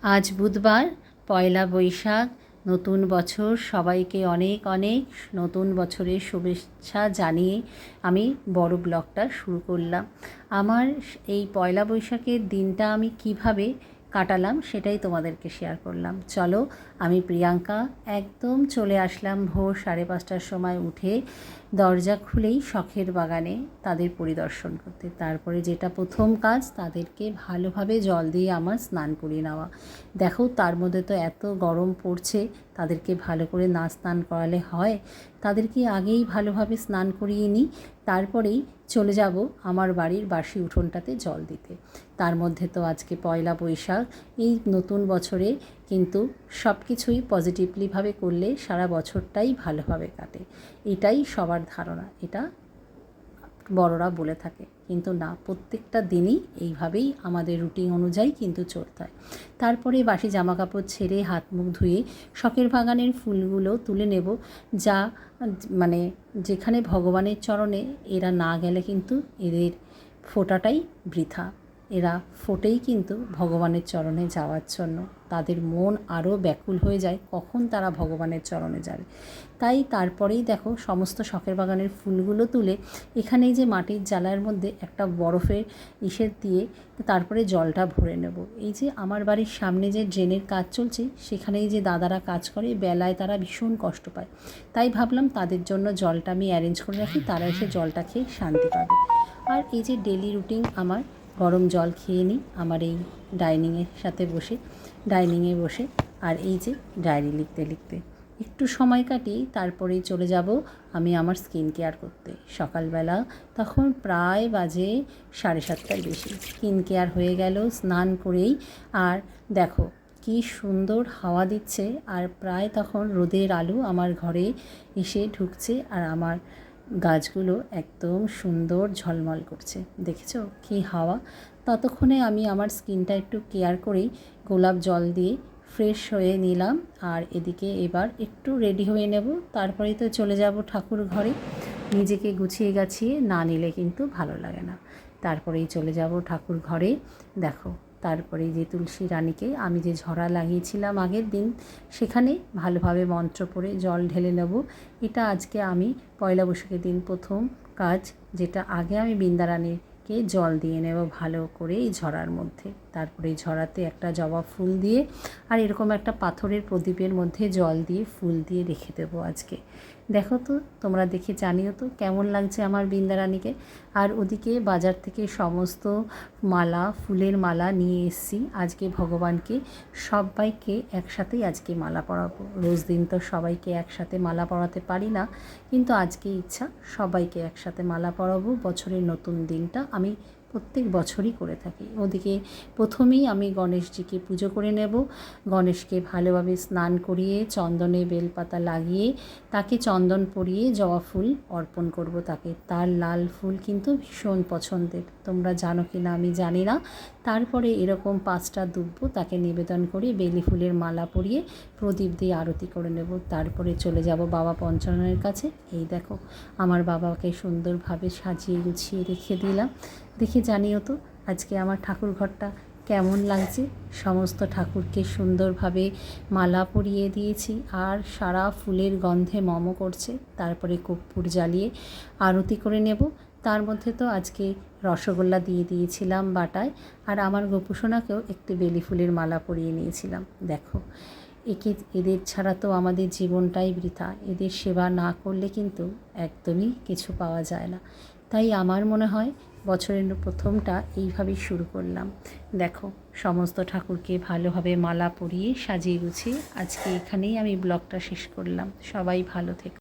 আজ বুধবার, পয়লা বৈশাখ, নতুন বছর। সবাইকে অনেক অনেক নতুন বছরের শুভেচ্ছা জানিয়ে আমি বড় ব্লগটা শুরু করলাম। আমার এই পয়লা বৈশাখের দিনটা আমি কিভাবে কাটালাম সেটাই তোমাদেরকে শেয়ার করলাম। চলো, আমি প্রিয়াঙ্কা একদম চলে আসলাম ভোর 5:30টার সময় উঠে দরজা খুলেই শখের বাগানে তাদের পরিদর্শন করতে। তারপরে যেটা প্রথম কাজ, তাদেরকে ভালোভাবে জল দিয়ে আমার স্নান করিয়ে নেওয়া। দেখো, তার মধ্যে তো এত গরম পড়ছে, তাদেরকে ভালো করে না স্নান করালে হয়? তাদেরকে আগেই ভালোভাবে স্নান করিয়ে নিই, তারপরেই চলে যাব আমার বাড়ির বাসি উঠোনটাতে জল দিতে। তার মধ্যে তো আজকে পয়লা বৈশাখ, এই নতুন বছরে কিন্তু সব কিছুই পজিটিভলিভাবে করলে সারা বছরটাই ভালোভাবে কাটে, এটাই সবার ধারণা, এটা বড়রা বলে থাকে। কিন্তু না, প্রত্যেকটা দিনই এইভাবেই আমাদের রুটিন অনুযায়ী কিন্তু চলতে হয়। তারপরে বাসি জামাকাপড় ছেড়ে হাত মুখ ধুয়ে শখের বাগানের ফুলগুলো তুলে নেব, যা মানে যেখানে ভগবানের চরণে এরা না গেলে কিন্তু এদের ফোঁটাটাই বৃথা। এরা ফোটেই কিন্তু ভগবানের চরণে যাওয়ার জন্য। তাদের মন আরও ব্যাকুল হয়ে যায় কখন তারা ভগবানের চরণে যাবে। তাই তারপরেই দেখো, সমস্ত শখের বাগানের ফুলগুলো তুলে এখানেই যে মাটির জালার মধ্যে একটা বরফের ইসের দিয়ে তারপরে জলটা ভরে নেব। এই যে আমার বাড়ির সামনে যে ড্রেনের কাজ চলছে, সেখানেই যে দাদারা কাজ করে, বেলায় তারা ভীষণ কষ্ট পায়। তাই ভাবলাম তাদের জন্য জলটা আমি অ্যারেঞ্জ করে রাখি, তারা এসে জলটা খেয়ে শান্তি পাবে। আর এই যে ডেলি রুটিন আমার, গরম জল খেয়ে নিই আমার এই ডাইনিংয়ে বসে, আর এই যে ডায়েরি লিখতে লিখতে একটু সময় কাটিয়ে তারপরেই চলে যাব আমি আমার স্কিন কেয়ার করতে। সকালবেলা তখন প্রায় বাজে 7:30টার বেশি। স্কিন কেয়ার হয়ে গেল স্নান করেই। আর দেখো কি সুন্দর হাওয়া দিচ্ছে, আর প্রায় তখন রোদের আলো আমার ঘরে এসে ঢুকছে, আর আমার গাছগুলো একদম সুন্দর ঝলমল করছে। দেখেছো কি হাওয়া? ততক্ষণে আমি আমার স্কিনটা একটু কেয়ার করেই গোলাপ জল দিয়ে ফ্রেশ হয়ে নিলাম। আর এদিকে এবার একটু রেডি হয়ে নেব, তারপরেই তো চলে যাব ঠাকুর ঘরে। নিজেকে গুছিয়ে গাছিয়ে না নিলে কিন্তু ভালো লাগে না। তারপরেই চলে যাব ঠাকুর ঘরে। দেখো, তারপরে যে তুলসী রানীকে আমি যে ঝরা লাগিয়েছিলাম আগের দিন, সেখানে ভালোভাবে মন্ত্র পড়ে জল ঢেলে নেব। এটা আজকে আমি পয়লা বৈশাখের দিন প্রথম কাজ, যেটা আগে আমি বৃন্দারানীকে জল দিয়ে নেব ভালো করে এই ঝরার মধ্যে। তারপরে ঝরাতে একটা জবা ফুল দিয়ে আর এরকম একটা পাথরের প্রদীপের মধ্যে জল দিয়ে ফুল দিয়ে রেখে দেবো আজকে। দেখো তো, তোমরা দেখে জানিও তো কেমন লাগছে আমার বৃন্দারানীকে। আর ওদিকে বাজার থেকে সমস্ত মালা, ফুলের মালা নিয়ে এসেছি আজকে ভগবানকে। সবাইকে একসাথেই আজকে মালা পরাবো। রোজ দিন তো সবাইকে একসাথে মালা পরাতে পারি না, কিন্তু আজকে ইচ্ছা সবাইকে একসাথে মালা পরাবো। বছরের নতুন দিনটা আমি প্রত্যেক বছরই করে থাকি। ওদিকে প্রথমেই আমি গণেশজিকে পুজো করে নেব। গণেশকে ভালোভাবে স্নান করিয়ে চন্দনে বেলপাতা লাগিয়ে তাকে চন্দন পরিয়ে জবা ফুল অর্পণ করব তাকে। তার লাল ফুল কিন্তু ভীষণ পছন্দের, তোমরা জানো কি না আমি জানি না। তারপরে এরকম 5টা দুব্ব তাকে নিবেদন করে বেলি ফুলের মালা পরিয়ে প্রদীপ দিয়ে আরতি করে নেব। তারপরে চলে যাব বাবা পঞ্চাননের কাছে। এই দেখো, আমার বাবাকে সুন্দরভাবে সাজিয়ে গুছিয়ে রেখে দিলাম। দেখে জানিও তো আজকে আমার ঠাকুর ঘরটা কেমন লাগছে। সমস্ত ঠাকুরকে সুন্দরভাবে মালা পরিয়ে দিয়েছি, আর সারা ফুলের গন্ধে মম করছে। তারপরে কর্পূর জ্বালিয়ে আরতি করে নেব। তার মধ্যে তো আজকে রসগোল্লা দিয়ে দিয়েছিলাম বাটায়, আর আমার গোপুসোনাকেও একটি বেলি ফুলের মালা পরিয়ে নিয়েছিলাম। দেখো, এদের ছাড়া তো আমাদের জীবনটাই বৃথা। এদের সেবা না করলে কিন্তু একদমই কিছু পাওয়া যায় না। তাই আমার মনে হয় বছরের প্রথমটা এইভাবেই শুরু করলাম। দেখো, সমস্ত ঠাকুরকে ভালোভাবে মালা পরিয়ে সাজিয়ে গুছিয়ে আজকে এখানেই আমি ব্লগটা শেষ করলাম। সবাই ভালো থেকো।